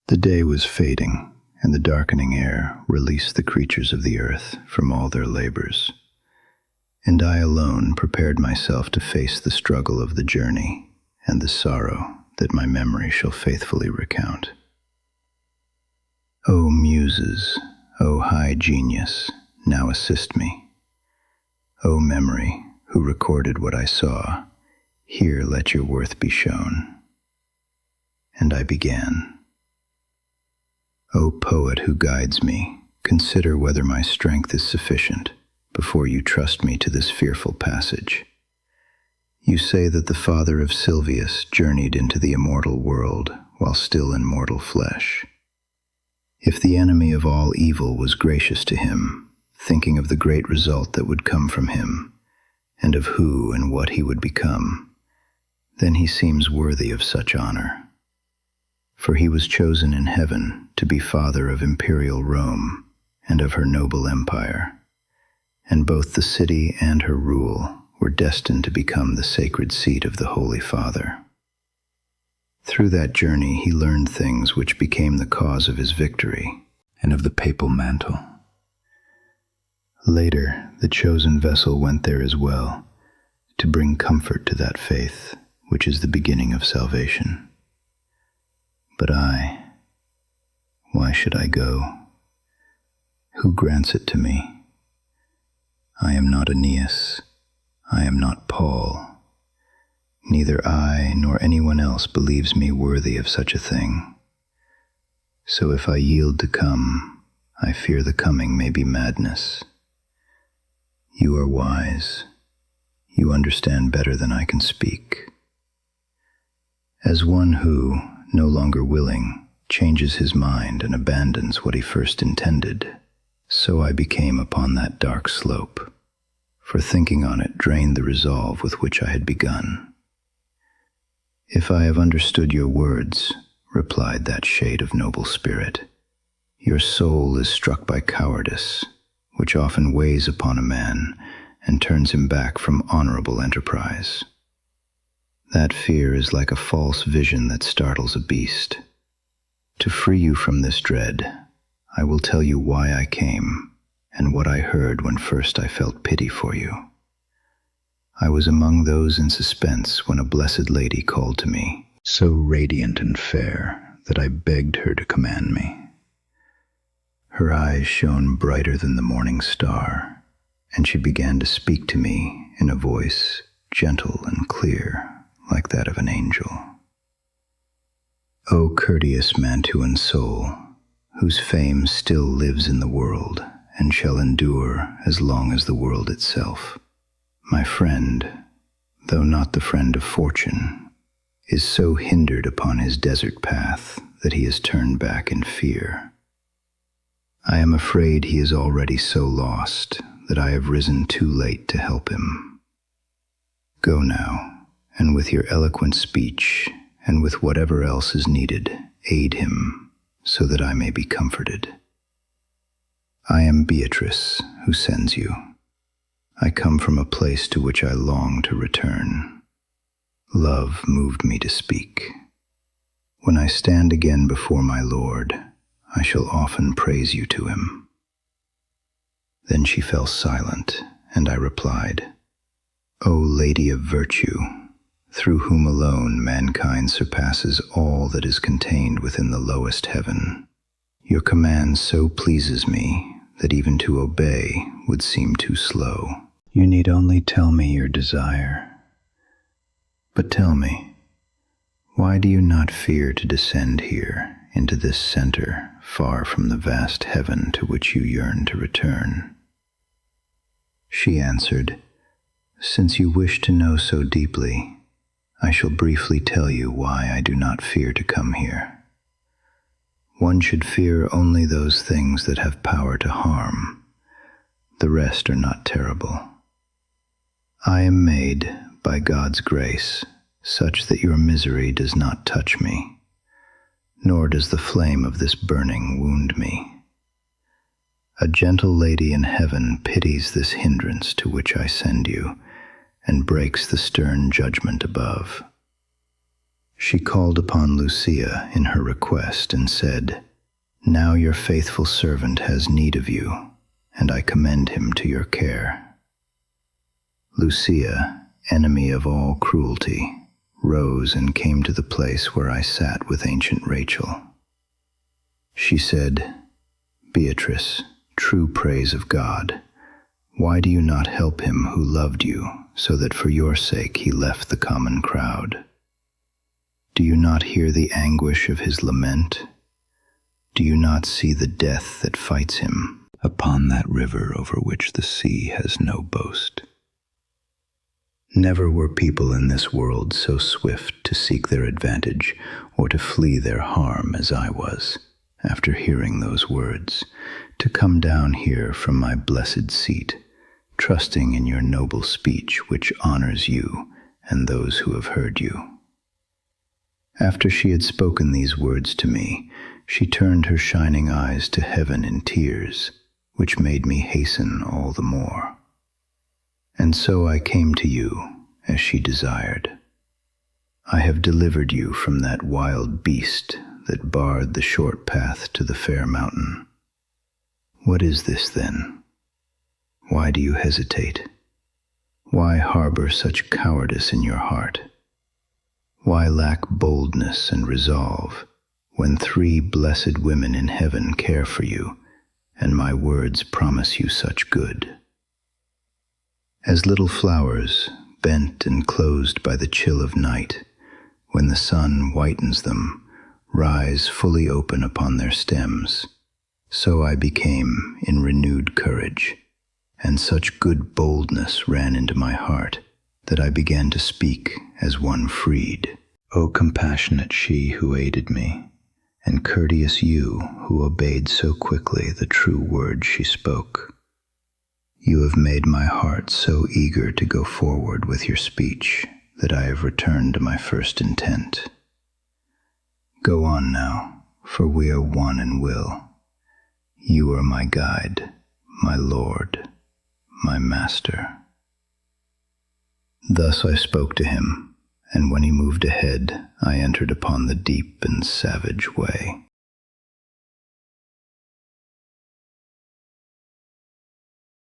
The day was fading, and the darkening air released the creatures of the earth from all their labors. And I alone prepared myself to face the struggle of the journey and the sorrow that my memory shall faithfully recount. O muses, O high genius, now assist me. O memory, who recorded what I saw, here let your worth be shown. And I began. O poet who guides me, consider whether my strength is sufficient before you trust me to this fearful passage. You say that the father of Silvius journeyed into the immortal world while still in mortal flesh. If the enemy of all evil was gracious to him, thinking of the great result that would come from him, and of who and what he would become, then he seems worthy of such honor. For he was chosen in heaven to be father of imperial Rome and of her noble empire, and both the city and her rule were destined to become the sacred seat of the Holy Father. Through that journey he learned things which became the cause of his victory and of the papal mantle. Later, the chosen vessel went there as well, to bring comfort to that faith which is the beginning of salvation. But why should I go? Who grants it to me? I am not Aeneas, I am not Paul. Neither I nor anyone else believes me worthy of such a thing. So if I yield to come, I fear the coming may be madness. You are wise. You understand better than I can speak. As one who, no longer willing, changes his mind and abandons what he first intended, so I became upon that dark slope, for thinking on it drained the resolve with which I had begun. If I have understood your words, replied that shade of noble spirit, your soul is struck by cowardice, which often weighs upon a man and turns him back from honorable enterprise. That fear is like a false vision that startles a beast. To free you from this dread, I will tell you why I came and what I heard when first I felt pity for you. I was among those in suspense when a blessed lady called to me, so radiant and fair that I begged her to command me. Her eyes shone brighter than the morning star, and she began to speak to me in a voice gentle and clear, like that of an angel. O courteous Mantuan soul, whose fame still lives in the world and shall endure as long as the world itself, my friend, though not the friend of fortune, is so hindered upon his desert path that he has turned back in fear. I am afraid he is already so lost that I have risen too late to help him. Go now, and with your eloquent speech, and with whatever else is needed, aid him, so that I may be comforted. I am Beatrice, who sends you. I come from a place to which I long to return. Love moved me to speak. When I stand again before my Lord, I shall often praise you to him. Then she fell silent, and I replied, O Lady of Virtue, through whom alone mankind surpasses all that is contained within the lowest heaven, your command so pleases me that even to obey would seem too slow. You need only tell me your desire. But tell me, why do you not fear to descend here into this center far from the vast heaven to which you yearn to return? She answered, Since you wish to know so deeply, I shall briefly tell you why I do not fear to come here. One should fear only those things that have power to harm. The rest are not terrible. I am made, by God's grace, such that your misery does not touch me, nor does the flame of this burning wound me. A gentle lady in heaven pities this hindrance to which I send you, and breaks the stern judgment above. She called upon Lucia in her request and said, "Now your faithful servant has need of you, and I commend him to your care." Lucia, enemy of all cruelty, rose and came to the place where I sat with ancient Rachel. She said, "Beatrice, true praise of God, why do you not help him who loved you, so that for your sake he left the common crowd? Do you not hear the anguish of his lament? Do you not see the death that fights him upon that river over which the sea has no boast? Never were people in this world so swift to seek their advantage or to flee their harm as I was, after hearing those words, to come down here from my blessed seat, trusting in your noble speech which honors you and those who have heard you." After she had spoken these words to me, she turned her shining eyes to heaven in tears, which made me hasten all the more. And so I came to you, as she desired. I have delivered you from that wild beast that barred the short path to the fair mountain. What is this, then? Why do you hesitate? Why harbor such cowardice in your heart? Why lack boldness and resolve, when 3 blessed women in heaven care for you, and my words promise you such good? As little flowers, bent and closed by the chill of night, when the sun whitens them, rise fully open upon their stems, so I became in renewed courage, and such good boldness ran into my heart that I began to speak as one freed. O compassionate she who aided me, and courteous you who obeyed so quickly the true words she spoke. You have made my heart so eager to go forward with your speech that I have returned to my first intent. Go on now, for we are one in will. You are my guide, my Lord, my Master." Thus I spoke to him, and when he moved ahead, I entered upon the deep and savage way.